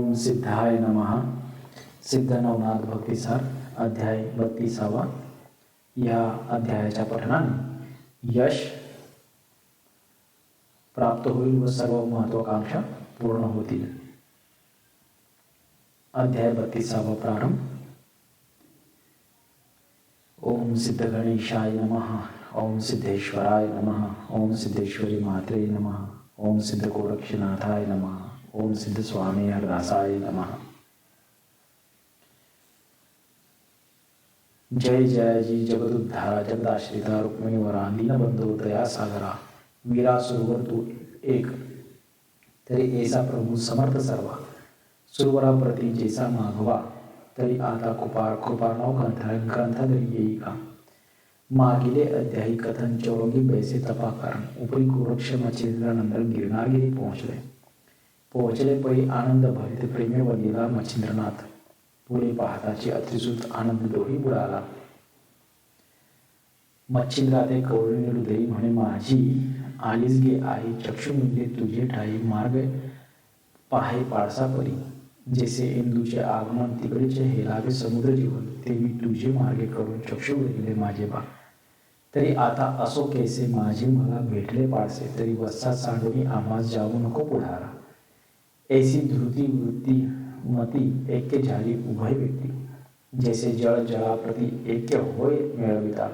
ओम सिद्धाय नमः. सिद्ध नवनाथ भक्तिसार अध्याय 32. या अध्यायाच्या पठनाने यश प्राप्त होईल व सर्व महत्वाकांक्षा पूर्ण होतील. अध्याय 32. प्रारंभ. ओम सिद्ध गणेशाय नमः. ओम सिद्धेश्वराय नमः. ओम सिद्धेश्वरी मात्रे नमः. ओम सिद्ध गोरक्षनाथाय नमः. ओम सिद्ध स्वामी हरदासाय नमः. जय जयाजी जगदुद्धारा जगदाश्रिता रुक्मिणीवरा दीनबंधू दया सागरा वीरा सुरवर तू एक तरी ऐसा प्रभू समर्थ सर्वा सुरवरा प्रती जैसा मागवा तरी आता कृपार्णव ग्रंथादरी येई का. मागिले अध्यायी कथन चौरंगी बैसे तपाकारण उपरी गोरक्ष मच्छिंद्रनंदन गिरनारगिरी पोहोचले पै आनंद भरित प्रेमे वंदिला मच्छिंद्रनाथ. पुढे पाहताची अतिसुत आनंद डोही बुडाला. मच्छिंद्रा ते कवळी हृदयी म्हणे माझी आलीच गे आई चक्षु मिले तुझे ठाई मार्ग पाहे पाडसा परी. जैसे इंदूचे आगमन तिकडेचे हेलावे समुद्र जीवन तेवी तुझे मार्गे करून चक्षु उघडले माझे बा. तरी आता असो कैसे माझे मला भेटले पाडसे तरी वत्सा सांडूनी आम्हास जाऊ नको पुढारा. ऐसी धृती वृत्ती मती ऐक्य झाली उभय व्यक्ती जैसे जळ जळाप्रती ऐक्य होय मिळविता.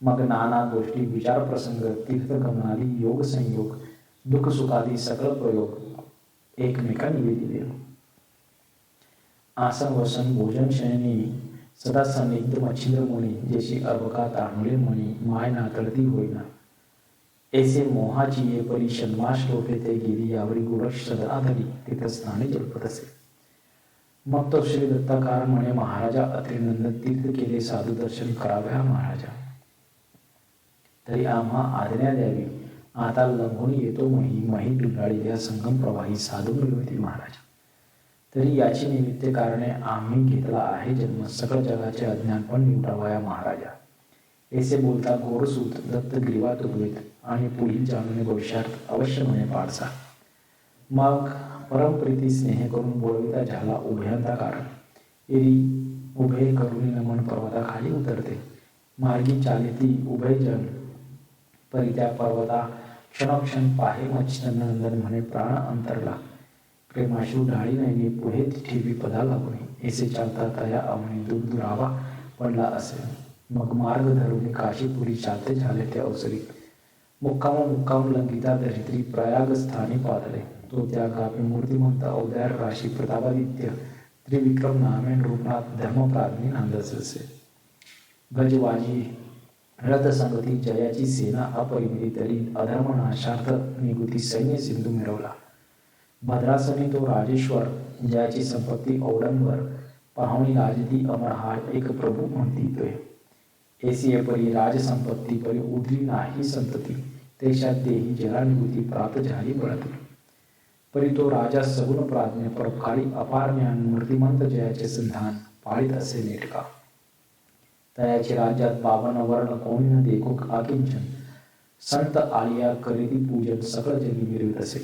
मग नाना गोष्टी विचार प्रसंग तीर्थगमनादी योग संयोग दुःख सुखादी सकळ प्रयोग एकमेका निवेदिले. आसन वसन भोजन शयनी सदा सन्निग्ध मच्छिंद्र मुनी जैसी अर्भका तांबले मणी माय नातळती होईना. ऐसे मोहाची ये परी षण्मास लोके ते गिरी यावरी गोरक्ष सदना धरी तीर्थस्थाने जल्पत असे. मग तो श्री दत्ताकार म्हणे महाराजा अत्रिनंदन तीर्थ केले साधू दर्शन कराव्या महाराजा. तरी आम्हा आज्ञा द्यावी आता लंघून येतो मही डुलाळलेल्या संगम प्रवाही साधू मिळवती महाराजा. तरी याची निमित्त कारणे आम्ही घेतला आहे जन्म सकळ जगाचे अज्ञान पण निवटावया महाराजा. ऐसे बोलता गोरसूत दत्त ग्रीवा तुडवीत आणि पुढील जाणून भविष्यात अवश्य म्हणे पाडसा. मग परमप्रीती स्नेह करून बोलविता झाला उभयंता कारण. एरी उभे करून नमन पर्वताखाली उतरते मार्गी चालिती उभय जन परी त्या पर्वता क्षणोक्षण पाहे मच्छिंद्रनंदन म्हणे प्राण अंतरला. प्रेमाशू ढाळी नैनी पुढे ठेवी पदा लागुनी ऐसे चालता तया अवनी दूर दुरावा पडला असेल. मग मार्ग धरून काशीपुरी चालते झाले ते अवसरी मुक्काम लंकिता धरित्री प्रयाग स्थानी पातले. तो त्या गावी मूर्तिमंत अवतार राशी प्रतापादित्य त्रिविक्रम नामेन रूपनाथ धर्मप्राज्ञी नांदस असे. गजवाजी रथ संगती जयाची सेना अपरिमिती तरी अधर्म नाशार्थ निगुती सैन्य सिंधू मिळवला. भद्रासनी तो राजेश्वर ज्याची संपत्ती औडंबर पाहुणी राजती अमर हा एक प्रभू म्हणती. ऐसी परी राजसंपत्ती परी उधरी नाही संतती देशात देही जला निभूती प्राप्त झाली बळती. परी तो राजा सगुण प्राज्ञ परोपकारी अपार ज्ञान मूर्तिमंत जयाचे संधान पाळीत असे नेटका. तयाचे राज्यात 52 वर्ण कोणी न देखो आकिंचन संत आलिया करीती पूजन सकळ जगी मिरवित असे.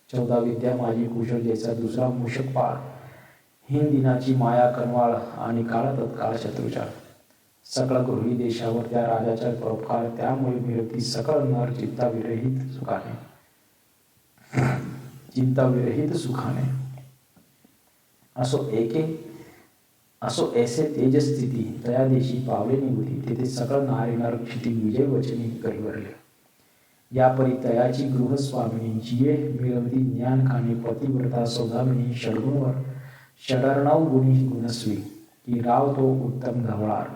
14 विद्या माझी कुशल जैसा दुसरा मूषक पाळ हिंद दिनाची माया कनवाळ आणि काळ तत्काळ शत्रुचार. सकळ गृही देशावर त्या राजाचा परोपकार त्यामुळे मिळती सकळ नर चिंता विरहित सुखाने. असो ऐसे तेजस्थिती तया देशी पावले निवृत्ती तेथे सकळ नारी नर क्षिती विजय वचनी करीवरले. यापरी तयाची गृहस्वामिनी जिये मिळवती ज्ञान खाणी पतिव्रता सौदामिनी षडगुणवर षडर्णव गुणी गुणस्वी की राव तो उत्तम धवळार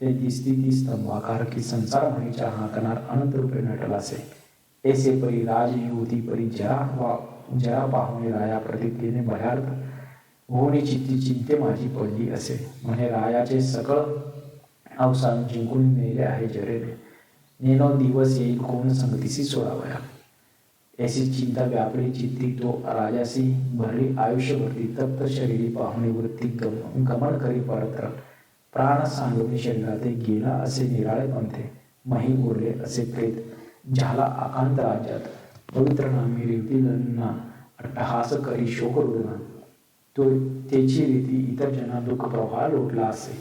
ते दिसती स्तंभाकार की संसार म्हणीच्या हाकणार अनंत रूपे नटलासे. ऐसे परी राजयुवती परी जरा पाहुणे राया प्रतिज्ञेने भयार्थ होणी चित्ती चिंते माझी पडली असे. म्हणे रायाचे सकळ अवसान जिंकून नेले आहे जरेने नेनो दिवस येईल कोण संगतीसी सोडावया. ऐसी चिंता व्यापली चित्ती तो राजासी भरली आयुष्यभरती तप्त शरीरी पाहुणे वृत्ती गमन करी परत्र प्राण सांडून शरीराते गेला असे निराळे पंथे मही उरले असे प्रेत झाला आकांत राज्यात. पवित्र नामी रेवतीलना अट्टहास करी शोक रुदना तो त्याची रीती इतर जना दुःख प्रवाह लोटला असे.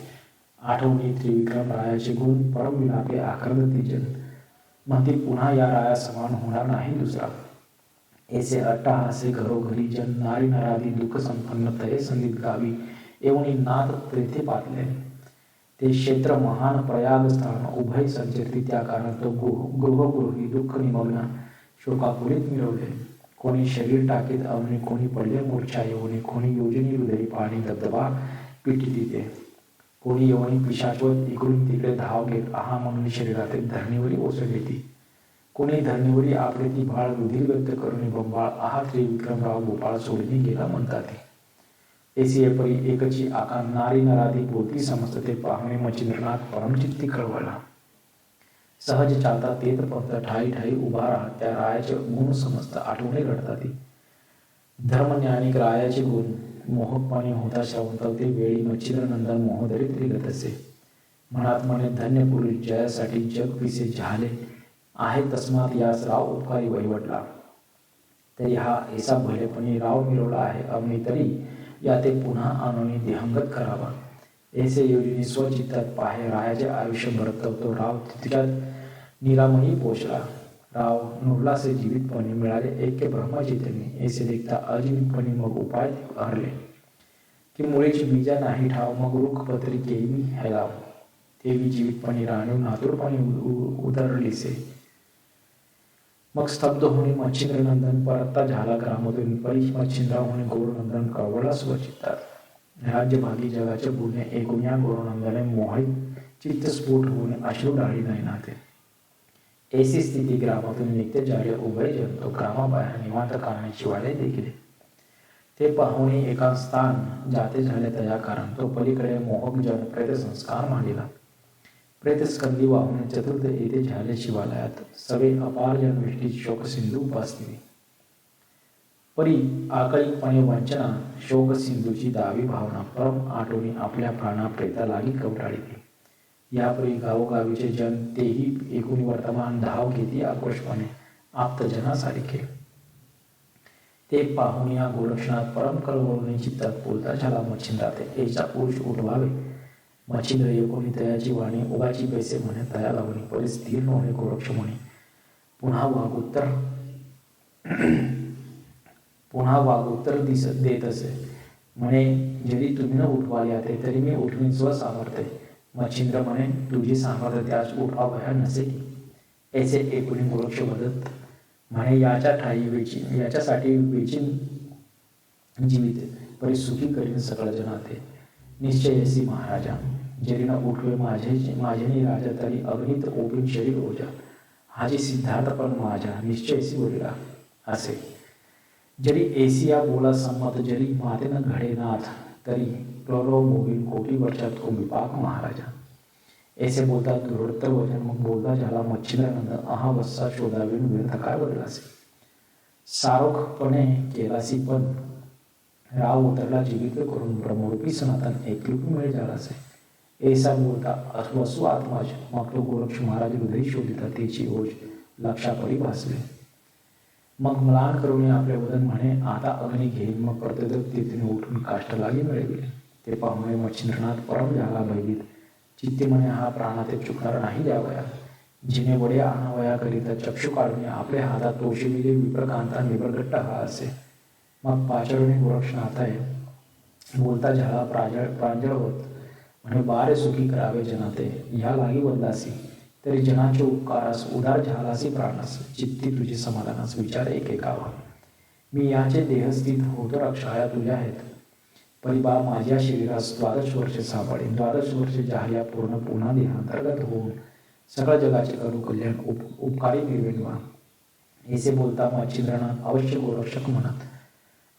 आठवणी त्रिविक्रम रायाचे गुण परमविलापे आक्रंद जन. म्हणतील पुन्हा या राया समान होणार नाही दुसरा. ऐसे अट्टहासे घरोघरी जन नारी नरादी दुःख संपन्न तये संगीत गावी एवढी नाथ तेथे पातले. ते क्षेत्र महान प्रयाग स्थान उभय संचरती त्या कारण तो गृहगृही दुःख निमग्न शोकाकुलित मिळवले. कोणी शरीर टाकीत अवनी कोणी पडले मूर्छा येऊनी कोणी योजनी हृदयी पाणी धबधबा पिटी तिथे. कोणी येऊनी पिशाचवत इकडून तिकडे धाव घेत आहा म्हणून शरीरातील धरणीवरी ओसरली ती. कोणी धरणीवरी आपले ती भाळ रुधिर व्यक्त करून बंबाळ आहा त्रिविक्रमराव गोपाळ सोडणी गेला म्हणतात. ऐसी परी एकची आका नारी नरादी बोलती समस्त ते पाहुणे मच्छिंद्रनाथ परमचित्ती कळवळला. सहज चालता तेत पंत ठाई ठाई उभा राहत त्या रायाचे गुण समस्त आठवणे रडतात. धर्मज्ञानिक रायाचे गुण मोहकपणे होता श्रवंतवते वेळी मच्छिंद्रनंदन मोहदरी त्रिगत असे. मनात म्हणे धन्यपुरी जयासाठी जग पिसे झाले आहे तस्मात यास राव उपकारी वहिवटला. तरी हा ऐसा भलेपणी राव मिळवला आहे अवनी तरी या ते पुन्हा आणून देहंगत करावा. ऐसे योजनी स्वचित्तात पाहे रायाचे आयुष्य भरतवतो राव तितक्यात निरामही पोचला. राव नुरलासे जीवितपणे मिळाले ऐक्य ब्रह्मचैतन्य. ऐसे देखता अजीवितपणे मग उपाय हरले की मुळेची बीजा नाही ठाव मग रुख पत्री केवी हेलाव. तेवी जीवितपणे राणीव नातूरपणे उतरलीसे. मग स्तब्ध होणे मच्छिंद्रनंदन परतता झाला ग्रामातून परी मच्छिंद्रा होणे गौरनंदन कळवळला स्वचित्तात. राज्यभागी जगाचे गुन्हे ऐकून या गौरनंदने मोहित चित्तस्फोट होऊन अश्रू डाळी नयनाते. ऐसी स्थिती ग्रामातून नित्य झाले उभय जन तो ग्रामाबाहेर निवांत कारणे शिवाले देखील. ते पाहुणे एका स्थान जाते झाले तया कारण तो पलीकडे मोहक जन प्रेत संस्कार मांडला. प्रेतस्कंदी वाहून चतुर्थ येथे झाले शिवालयात सवे अपार जनवेष्टी शोकसिंधू उपस्थिती. परी आकळीकपणे वंचना शोकसिंधूची दावी भावना परम आठवणी आपल्या प्राणा प्रेता लागी कवटाळली. यापरी गावोगावीचे जन तेही एकूण वर्तमान धाव घेती आक्रोशपणे आप्तजनासारखे. ते पाहून या गोरक्षणात परम कळवळून चित्तात बोलता झाला मच्छिंद्रा ते एचा पुरुष उठवावे. मच्छिंद्र एकोणी तयाची वाणी उगाची पैसे म्हणे तया लावणी परी स्थिर नव्हे गोरक्ष म्हणे पुन्हा वागोत्तर देत असे. म्हणे जरी तुम्ही न उठवाले ते तरी मी उठवीन स्वसामर्थ्य. मच्छिंद्र म्हणे तुझी सामर्थ्य त्यास उठवा भया नसे की. ऐसे एकोणी गोरक्ष बदत म्हणे याच्यासाठी वेचीन जीवित परी सुखी करीन सकळ जनाते. निश्चयसी महाराजा जरी न उठवे माझेनी राजा तरी अग्नित ओपीन शरीर ओजा. हाजी सिद्धार्थ पण माझ्या निश्चयसी बोलिला असे. जरी एसिया बोला संमत जरी मातेनं घडे नाथ तरी प्लरो मोगीन कोटी वर्षात कुंभिपाक महाराजा. ऐसे बोलता दुरोत्तर वचन मग बोलता झाला मच्छिंद्रनंदन अहा वस्सा शोधावीन व्यर्थ काय बदलासे. सारोखपणे केलासी पण राव उतरला जीवित करून ब्रह्मरूपी सनातन एकरूपी मिळे झालासे. ऐसा बोलता वसु आत्माज मग तो गोरक्ष महाराज हृदय शोधिता त्याची ओज लक्षापरी भासले. मग म्लान करून आपले वदन म्हणे आता अग्नी घेईन मग कर्तव्य तिथून उठून काष्ट लागी मिळविले. ते पाहुणे मच्छिंद्रनाथ परम झाला भयभीत चित्ते म्हणे हा प्राणाते चुकणार नाही द्यावया. जिने वडे आणावया करिता चक्षु काढून आपले हातात तोषिविले विप्रकांता निबरगट्ट हा असे. मग पाचरुणी गोरक्षनाथाय बोलता झाला प्रांजळ होत म्हणे बारे सुखी करावे जनाते ह्या लागी बदलासी. तरी जनाचे उपकारास उदार झालासी प्राणास चित्ती तुझी समाधानास विचार एकेकावा. मी याचे देहस्थित होतो रक्षाया तुझ्या आहेत. परिबा माझ्या शरीरास 12 वर्षे सापडेल. 12 वर्षे झाल्या पूर्ण पुन्हा देहांतर्गत होऊन सगळ्या जगाचे करू कल्याण उपकारी निर्विण्वा. ऐसे बोलता मच्छिंद्रनाथ अवश्य गोरक्षक म्हणत.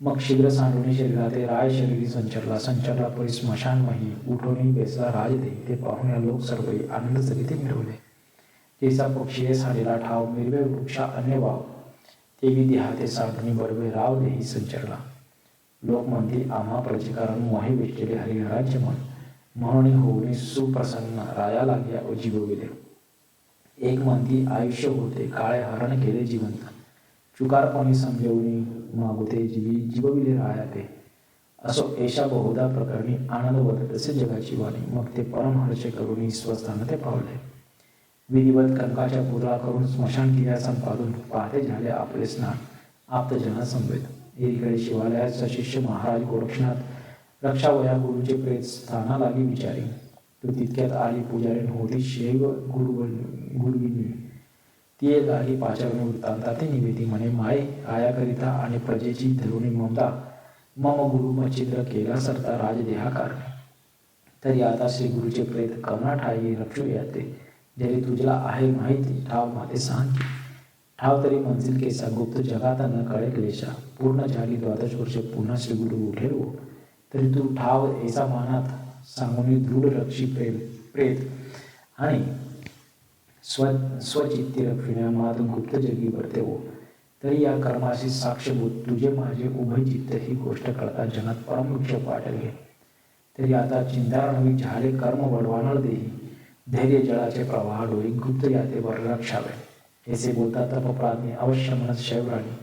मग शीघ्र सांडून शरीराते राय शरीरी संचरला परी स्मशानमही उठवणी बेसला राज दे. ते पाहुण्या लोक सर्वही आनंद सरिते मिळवले. तेचा पक्षी साडीला ठाव मिरवे वृक्षा अन्य वाव. तेवी देहाते सांडूनी बरवे राव देही संचरला. लोक म्हणतील आम्हा प्रजेकारण मोहे वेचलेले हरिहरांचे मन म्हणून होऊन सुप्रसन्न राया लागल्या जीवविले. एक म्हणती आयुष्य होते काळे हरण केले जिवंत. चुकारपणे समजवणी मागुते जीवविले राया ते. असो एषा बहुधा प्रकरणी आनंद वदत असे जगाची वाणी. मग ते परमहर्ष करून स्वस्थान ते पावले. विधिवत कंकाच्या पूजा करून स्मशान क्रिया संपादून पहाटे झाले आपले स्नान. आप्तजना संवेद. एकीकडे शिवालयाचा शिष्य महाराज गोरक्षनाथ रक्षावया गुरुचे प्रेत स्थाना लागी विचारी. तो तितक्यात आली पुजारी होती शैव गुरुविनी. ती लागी पाचारणे वृत्तांता ते निवेदी म्हणे माय आयाकरिता आणि प्रजेची धरुणी ममता मम गुरु मच्छिद्र केला सरता राजदेहा कारणे. तरी आता श्री गुरुचे प्रेत कमना ठाई रक्षू याते. जरी तुझला आहे माहिती ठाव माते सांग. ठाव तरी मंजिल केसा गुप्त जगात न कळे क्लेशा. पूर्ण झाली 12 वर्ष पुन्हा श्री गुरु उठेल हो. तरी तू ठाव ऐसा मानात सांगून दृढ रक्षी प्रेत आणि स्वचित्ती रक्षिण्या मात गुप्त जगी भरते हो. तरी या कर्माशी साक्षभूत तुझे माझे उभय चित्त ही गोष्ट कळता जनात परमवृक्ष पाठवे. तरी आता चिंता नवी झाले कर्म वडवानळ देही. धैर्य जळाचे प्रवाह डोळी गुप्त याते वर रक्षावे. ऐसे बोलता तपप्राज्ञे अवश्य म्हणत शैवराणी.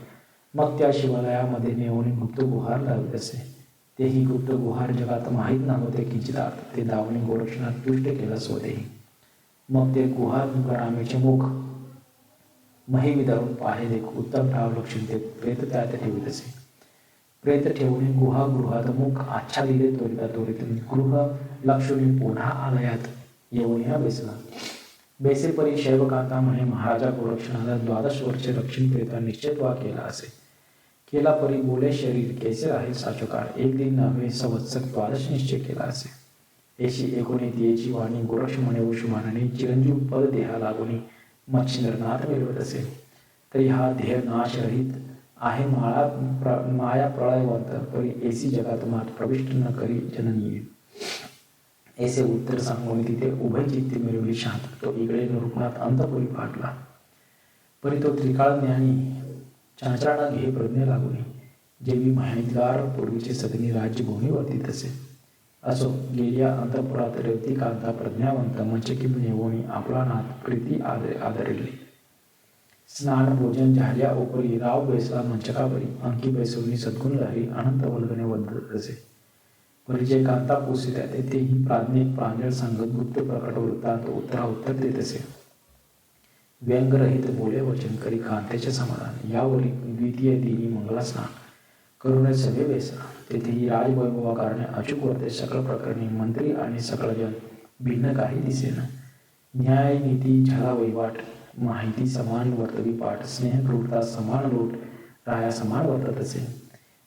मग त्या शिवालयामध्ये नेऊन गुप्त गुहार लावत असे. तेही गुप्त गुहार जगात माहीत नव्हते किंचितात. ते दावणी गोरक्षनाथ तुष्ट केला स्वतेही. मग ते गुहार गणामेचे मुख मही विधारून पाहिले उत्तम ठाव लक्षण ते प्रेत त्यात ठेवीत असे. प्रेत ठेवणे गुहागृहात मुख आच्छादिले त्वरित गृह लक्षणी पुन्हा आलयात येऊन ह्या बेसला. बेसेपरी शैवकांता म्हणे महाराजा गोरक्षनाला 12 वर्ष रक्षण प्रेता निश्चितवा केला असे. केला परी बोले शरीर कैसे राहील साचोकार. एक दिन नव्हे संवत्सर 12 निश्चय केला असे. ऐशी एकोणी तियेची वाणी गोरक्ष म्हणे उष्मानाने चिरंजीव पद देहा लागून मच्छिंद्रनाथ मिळवत असे. तरी हा देह नाशरहित आहे माया प्रळयवंत. परी ऐसी जगात मात प्रविष्ट न करी जननीय. ऐसे उत्तर सांगून तिथे उभय चित्ती मिळवली शांत. तो इकडे निरुपणात अंतपुरी पाठला. परी तो त्रिकाळ ज्ञानी चांचराणा घे प्रज्ञ लागून. जेवी माहितगार पूर्वीचे सगळी राज्यभूमी वर्तीत असे. असो गेल्या अंतपुरात रेवती कांता प्रज्ञावंत मंचकी नेवोनी आपला नाथ प्रीती आदरिले. स्नान भोजन झाल्या उपरी राव बैसला मंचकावरी. अंकी बैसवणी सद्गुण लहरी अनंत वल्गणे वदत असे. परिचय कांता पोसित तेही प्राज्ञिक प्रांजळ सांगत गुप्त प्रकट वृत्तांत उत्तर देत असे. व्यंगरहित बोले वचन करी कांतेचे समाधान. यावरी द्वितीय दिनी मंगलास्नान करून सभे बेसला. तेथेही राजवैभवा कारणे अचूक वर्ते सकळ प्रकरणी. मंत्री आणि सकळ जन भिन्न काही दिसेना. न्याय नीती झाला वैवाट माहिती समान वर्तवी पाठ. स्नेह क्रूरता समान लोट राया समान वर्तत असे.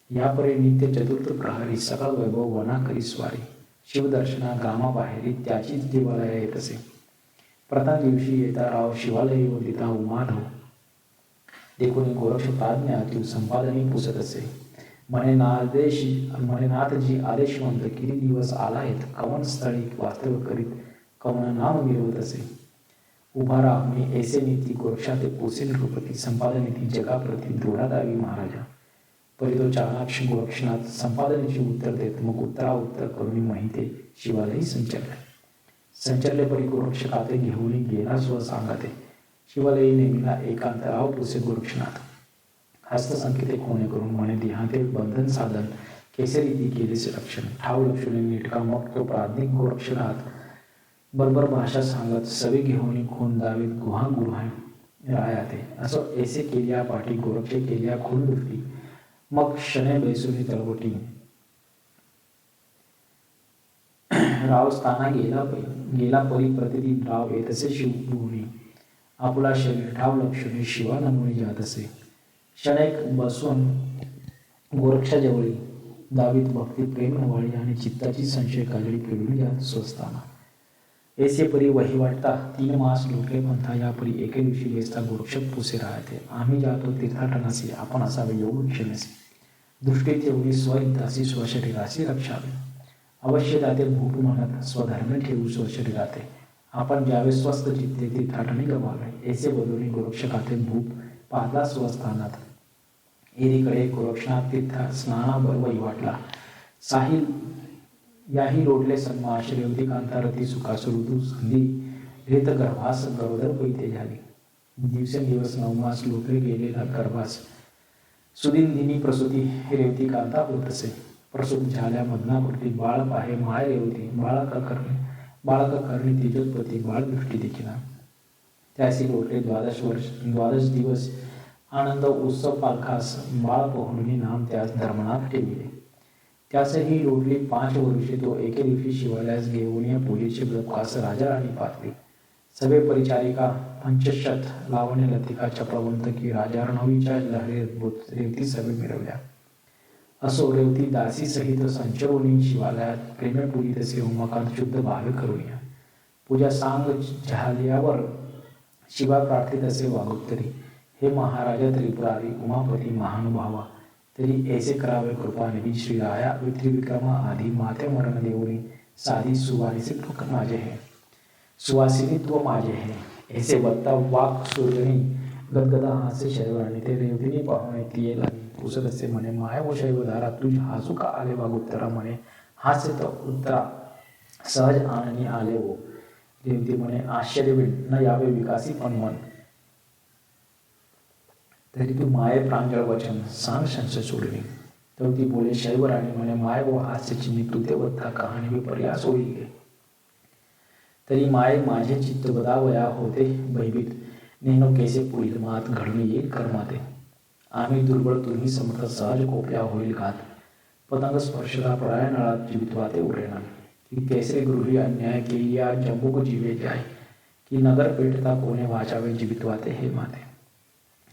यापरी नित्य चतुर्थ प्रहरी सकळ वैभव वना करी स्वारी. शिवदर्शना ग्रामाबाहेरी त्याचीच देवालया येत असे. प्रथम दिवशी येता राव शिवालयी वंदिता उमाधव. देखून गोरक्ष प्राज्ञा तू संपादनी पुसत असे. म्हणे नाथजी आदेशवंत किती दिवस आलायत. कवन स्थळी वास्तव करीत कवन नाम मिरवत असे. उभा राह मी ऐसे नीती गोरक्षा ते पोसे नृपती. संपादनीती जगाप्रती दृढादावी महाराजा. परी तो चाणाक्ष गोरक्षनाथ संपादनेचे उत्तर देत मग उत्तर करून माहिती शिवालयी संचरले परी गोरक्ष खाते घेऊन गेला स्व सांगाते. शिवालयी नेमीला एकांत राव पुसे गोरक्षनाथ. हस्तसंकेते कोणे करून म्हणे देहाते बंधन साधन केसरीती केलेसे रक्षण. ठाव लक्षणे नीटका. मग तो प्राज्ञिक गोरक्षनाथ बरोबर भाषा सांगत सवे घेऊन खून दावीत गुहा रायाते. असो ऐसे केल्या पाठी गोरक्षे केल्या खून दृष्टी. मग क्षणे बैसुनी तळवटी. राव स्थाना गेला परी प्रतिदिन राव येतसे शिवभूमी. आपला शरीर ठाव लक्षणी शिवा नमुनी जात असे. क्षणैक बसून गोरक्षाजवळी दावीत भक्ती प्रेम नवळी आणि चित्ताची संशय काजळी फिरून जात स्वस्ताना. ऐसे परी वही वाटता 3 मास लोटले पंथा. या परी एके दिवशी बेसता गोरक्ष पुसे राहते. आम्ही जातो तीर्थाटनासी आपण असावे योग क्षणसी. दृष्टी ठेवली स्वहितासी स्वशरीरासी रक्षावे. अवश्य जाते भूप म्हणत स्वधर्म ठेवू स्वशरीराते. आपण ज्यावे स्वस्थ चित्ते तीर्थाटने गमावे. ऐसे बोलून गोरक्ष खाते भूप पाहला स्वस्थानात. एकीकडे गोरक्षनाथ तीर्था स्नानाबरोबर वाटला. साहिल याही लोटले सन्माश. रेवती कांता रती सुखास ऋतू संधी रेत गर्भास गरोदर पैते झाली. दिवसेंदिवस 9 मास लोटले गेलेला गर्भास. सुदिन दिनी प्रसूती रेवती कांता होत असे. प्रसूत झाल्या मदनाकृती बाळ पाहे माय रेवती बाळका करणी तेजोत्पत्ती बाळ दृष्टी देखील त्यासी लोटले द्वादश दिवस आनंद उत्सव पालखास बाळ पोहणुनी नाम त्यास धर्मनाथ ठेविले. त्यासही लोटली 5 वर्षे. तो एके दिवशी शिवालयास घेऊन या पूजेचे व्रतकास राजा राणी पाहते. सगळे परिचारिका पंचशत लावण्य लतिका चपळवंत की राजा रणवीच्या लहरी अद्भुत रेवती सभे मिरवल्या. असो रेवती दासी सहित संचरोनी शिवालयात प्रेमे पूजित असे उमाकांत शुद्ध भावे करूया. पूजा सांग झाल्यावर शिवा प्रार्थित असे वागोत्तरी, हे महाराजा त्रिपुरारी उमापती महानुभावा, तरी ऐसे करावे कृपानिधी श्रीराया त्रिविक्रमा आधी माते मरण देऊनी साधी सुवासित्व माझे है सुवासिनीत्व माझे है. ऐसे बत्ता वाक सूर्यनी गदगदा हासे शैवानी ते रेवतीने पाहुणे तिये लागी पुसत असे म्हणे, माय व शैवधारा तुझ हासू का आले वागोत्तरा म्हणे, हास्य तर उत्तरा सहज आननी आले वो. रेवती म्हणे, आश्चर्य न यावे विकासी पण मन, तरी तू माये प्रांजळ वचन सांग संशय सोडवी. तर ती बोले, शैवराणी म्हणे, माय व हास्याची मी तुते बद्धा कहाणी विपर्यास होईल. तरी माय माझे चित्त बदावया होते भयभीत, नेनो कैसे पुढील मात घडून येईल कर्माते. आम्ही दुर्बळ तुम्ही समर्थ सहज कोपया होईल घात, पतंग स्पर्शता पडाय नळात जीवितवाते उरेना. की कैसे गृही अन्याय केली या जंबुक जीवे जाय, की नगर पेटता कोणे वाचावे जीवितवाते हे माते.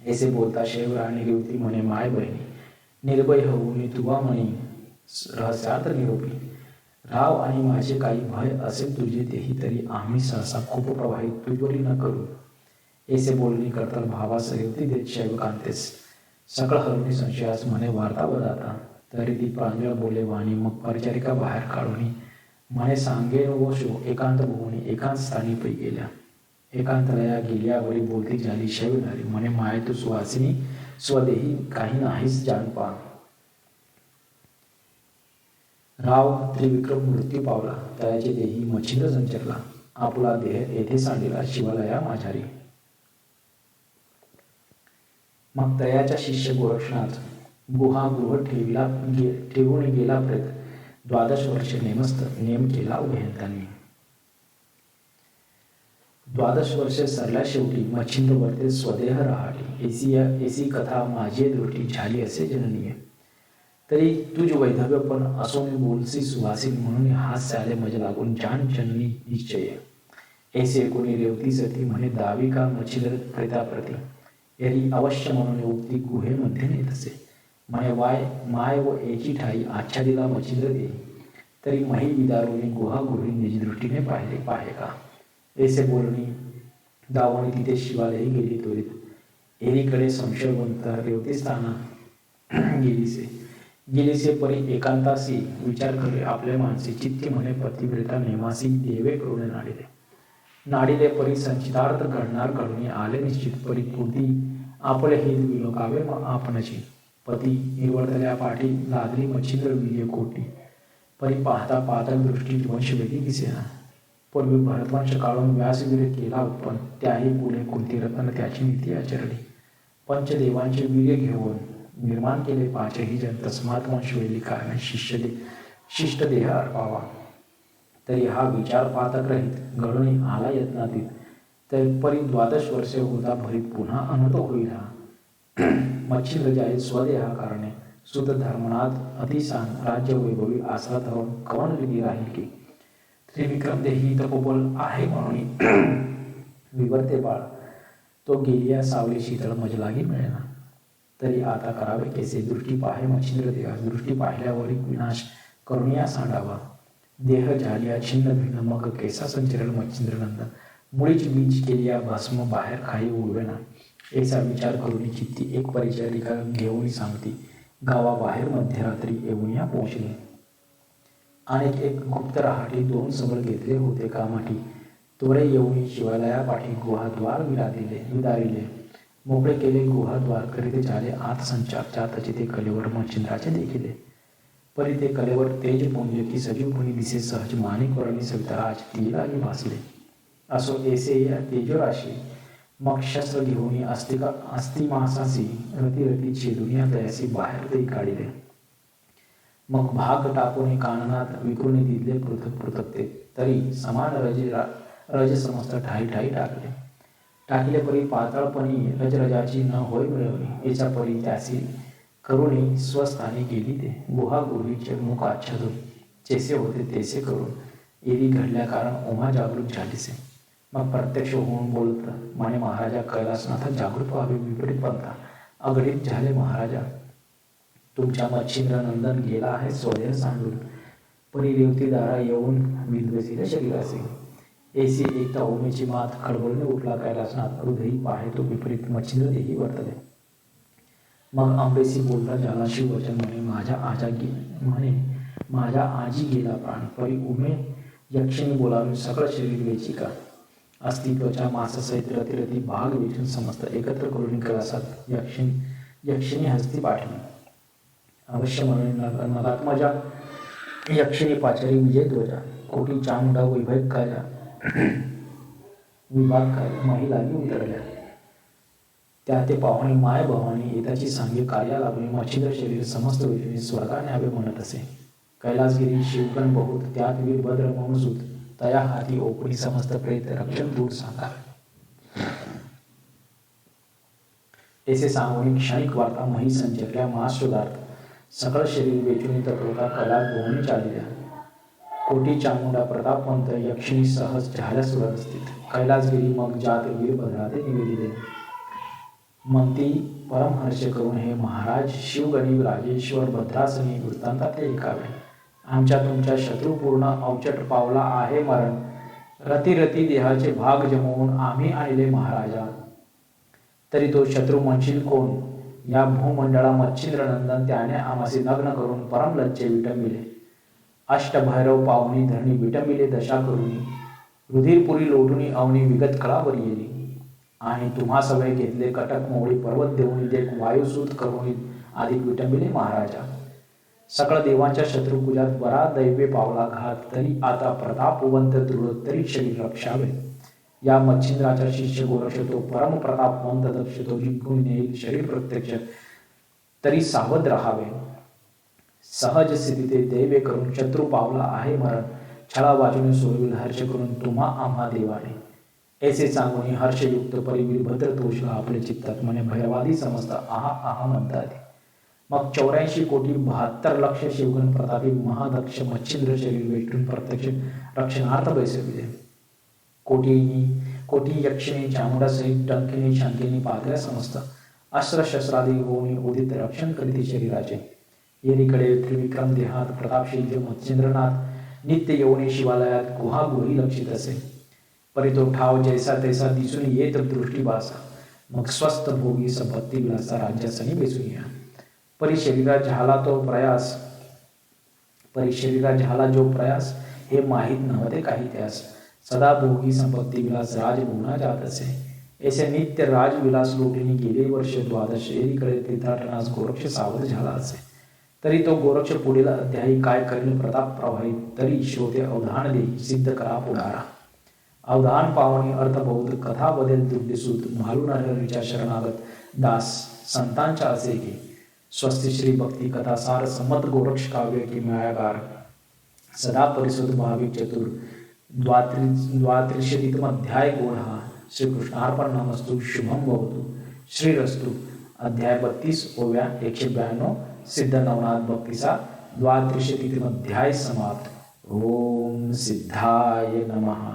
ऐसे बोलता शैवराणी रेवती म्हणे, माय बहिणी निर्भय होऊन तुवा म्हणी रहस्यात निरोपी राव, आणि माझे काही भय असेल तुझे तेही तरी आम्ही सहसा खूप प्रवाहित तुझवरी न करू. ऐसे बोलणी करताल भावास रेवती देत शैवकांतेस सकळ हरुणी संशयास म्हणे, वार्ता बदाता. तरी ती प्रांजळ बोले वाणी. मग परिचारिका बाहेर काढून म्हणे, सांगे व शो एकांत भुवनी एकांत स्थानी पै गेल्या. एकांतलया गेल्यावरी बोलती झाली शैवधारी म्हणे, माय तू सुवासिनी स्वदेही काही नाहीस जानपा. राव त्रिविक्रम मृत्यू पावला, तयाचे देही मच्छिंद्र संचरला, आपला देह येथे सांडिला शिवालया माझारी. मग तयाच्या शिष्य गोरक्षनाथ गुहागृह ठेवून गेला प्रेत. 12 वर्ष नेम केला उभयंतांनी. 12 वर्षे सरल्या शेवटी मच्छिंद्र वर्ते स्वदेह राहाटी. ऐसी कथा माझी दृष्टी झाली असे जननीय. तरी तुझ वैधव्य पण असो मी बोलसी सुवासिन, म्हणून हास्य आले मज लागून जान जननी निश्चय. ऐसे कोणी रेवती सती म्हणे, दावी का मच्छिंद्र प्रेताप्रती. यरी अवश्य म्हणून उक्ती गुहेमध्ये नेत असे. म्हणे, माय व एची ठाई आच्छादिला मच्छिंद्र देई, तरी मही विदारुनी गुहागृही निज दृष्टीने पाहे का. ऐसे बोलणी दावणी तिथे शिवालयी गेली त्वरित. एकीकडे संशयवंत रेवती स्थाना गेलीसे परी एकांतासी विचार करे आपल्या मानसी. चित्ती म्हणे, पतिव्रता नेमासी देवे करुणे नाडिले परी संचितार्थ घडून आले निश्चित. परी पूर्ती आपले हित विलोकावे आपणची. पती निवर्तल्या पाठी लादली मच्छिंद्र वीर्य कोटी. परी पाहता पातळ दृष्टी वंशवेदी दिसेना. पूर्वी भरतवंश काढून व्यासवीर केला उत्पन्न, त्याही पुढे कुंती रत्न त्याची नीती आचरली. पंचदेवांचे वीर्य घेऊन निर्माण केले 5ही जन, तस्मात वंशवेली कारण शिष्ट देह अर्पावा. तरी हा विचार पातकरहित घडून आला यत्नातीत. तर परी 12 वर्षे होता भरीत पुन्हा अनंत होईल हा. मच्छिंद्र जाई स्वदेहा कारणे सुत धर्मनाथ अतिसान राज्य वैभवी आसरा धरून कवन विधी राहील की. त्रिविक्रम देही तपोबल आहे म्हणून विवर्ते बाळ, तो गेलिया सावली शीतळ मजलागी मिळेना. तरी आता करावे कैसे दृष्टी पाहे मच्छिंद्र देहा. दृष्टी पाहिल्यावरी विनाश करुणिया सांडावा. देह झालिया छिन्न भिन्न मग कैसा संचरेल मच्छिंद्रनंदन. मुळीच बीज केलिया भस्म बाहेर काही उडवेना. ऐसा विचार करून चित्ती एक परिचारिका घेऊन सांगती. गावाबाहेर मध्यरात्री येऊन या पोहोचली. आणि एक गुप्त रहाटी 2 सबळ घेतले होते कामाठी. तोरे येऊन शिवालयापाठी गुहाद्वार विदारिले. मोकळे केले गुहाद्वार करीत झाले आत संचार. जातचे ते कलेवर मच्छिंद्राचे देखिले. परी ते कलेवर तेज पुंज की सजीवपणी दिसे सहज. माणिक वर्णी सविताराज तिलाही भासले. असो ऐसे या तेजोराशी मग शस्त्र घेऊन अस्थिमासासी रती छेदून या तयासी बाहेर ते काढिले. मग भाग टाकून काननात विखुरणी दिले पृथक पृथक ते, तरी समान रज समस्त ठाई ठाई टाकले परी पातळपणी रजरजाची न होय मिळवली, याच्या परी त्यासी करुणी स्वस्थानी गेली ते, गुहा गुहीचे मुख आच्छादून जैसे होते तैसे करून एरी घडल्या कारण उमा जागृत झालीसे. मग प्रत्यक्ष होऊन बोलत म्हणे महाराजा कैलासनाथ जागृत व्हावे विपरीत पंथा अघटित झाले महाराजा. तुमच्या मच्छिंद्र नंदन गेला आहे स्वदेह सांडून, परी रेवती दारा येऊन विद्वसीला शरीरासे. ऐसी एकता उमेची मात खडबडून उठला कैलासनाथ, हृदयी पाहे तो विपरीत मच्छिंद्र देही वर्तले. मग अंबेसी बोलता झाला शिववचन म्हणे माझ्या आजी गेला प्राण, परी उमे यक्षिणी बोलावी सकळ शरीर वेचिका. अस्तित्वाच्या मासासहित रतिरती भाग वेचून समस्त एकत्र करून कैलासात यक्षिणी हस्ती पाठवली. अवश्य म्हणून नगात्मजा यक्षिणी पाचारी विजय ध्वजा, कोटी चामुंडा वैभवकार्या विभागकार्या महिलागी उतरल्या. त्या ते पाहुणे माय भवानी येताची सांगे कार्या लागून मच्छिंद्र शरीर समस्त वेचून स्वर्गा न्यावे म्हणत असे. कैलासगिरी शिवगण बहुत त्यात वीरभद्र मनुसूत, तया हाती ओपणी समस्त प्रेत रक्षण दूर सांगावे. ऐसे सांगून क्षणिक वार्ता मही संचरल्या महाशोधार्थ, सकळ शरीर वेचून तत्वता कैलास भुवनी चालिल्या. कोटी चामुंडा प्रतापवंत यक्षिणी सहज झाल्या सुरस्थित, कैलासगिरी मग जात वीरभद्राते निवेदिले. म्हणती परमहर्ष करून हे महाराज शिवगणी राजेश्वर भद्रासनी वृत्तांतात ऐकावे. आमच्या तुमच्या शत्रुपूर्ण अवचट पावला आहे मरण, रतिरती देहाचे भाग जमवून आम्ही आणले महाराजा. तरी तो शत्रू म्हणशील कोण, या भूमंडळा मच्छिंद्रनंदन त्याने आमासी नग्न करून परम लज्जे विटंबिले. अष्टभैरव पावनी धरणी विटंबिले दशा करुणी, रुधिरपुरी लोटुनी अवनी विगत कळावर येली. आणि तुम्हा सवय घेतले कटक मोळी पर्वत देऊनी देख वायुसूत करुणी अधिक विटंबिले महाराजा. सकळ देवांच्या शत्रुकुजात बरा दैवे पावला घात, तरी आता प्रतापवंत दृढ तरी शरीर रक्षावे. या मच्छिंद्राचा शिष्य गोरक्ष तो परम प्रतापवंत दक्ष, तो जिंकून येईल शरीर प्रत्यक्ष, तरी सावध राहावे. सहज स्थिती ते दैवे करून शत्रू पावला आहे मरण, छळा वाचून सोडविल हर्ष करून तुम्हा आम्हा देवाने. ऐसे सांगून हर्षयुक्त परिवीर भद्र तोषला आपले चित्तात, म्हणे भैरवादी समजता आहा आहा म्हणतात. मग 84 कोटी 72 लक्ष शिवगण प्रतापी महादक्ष मच्छिंद्र शरीर वेटून प्रत्यक्ष रक्षणार्थ बैसविले. कोटी यक्षिणी चामुंडासहित टंकिनी शंकिनी पातळ्या समस्त अस्त्रशस्त्रादी होऊन उदित रक्षण करीत शरीराचे. येरीकडे त्रिविक्रम देहात प्रतापशील मच्छिंद्रनाथ नित्य येऊन शिवालयात गुहा गुही लक्षित असे. परी तो ठाव जैसा तैसा दिसून येत दृष्टीबासा, मग स्वस्थ भोगी संपत्ती विलासा राज्यासनी बेसून या. परी शरीरात झाला जो प्रयास, हे माहीत नव्हते काही त्यास. सदा भोगी संपत्ती विलास राजभुवना जात असे. ऐसे नित्य राजविलास लोटीने गेले वर्ष 12 एकीकडे तीर्थाटनास गोरक्ष सावध झाला असे. तरी तो गोरक्ष पुढील अध्यायी काय करेल प्रताप प्रवाहित, तरी श्रोते अवधान देई सिद्ध करा पुढारा. अवधान पावनी अर्थबौद्ध कथा बदल दुर्दिसूत, मालून हरीच्या शरणागत दास संतांच्या असे की. स्वस्ति श्री भक्ती कथा सार समत गोरक्ष काव्य की मायागार, सदा परिसुत भाविक चतुर द्वात्रिशतितम अध्याय गोड हा. श्रीकृष्णार्पणमस्तु. शुभम भवतु. श्रीरस्तु. अध्याय 32 ओव्या 192 सिद्ध नवनाथ भक्तीचा 32 अध्याय समाप्त. ओम सिद्धाय नमः.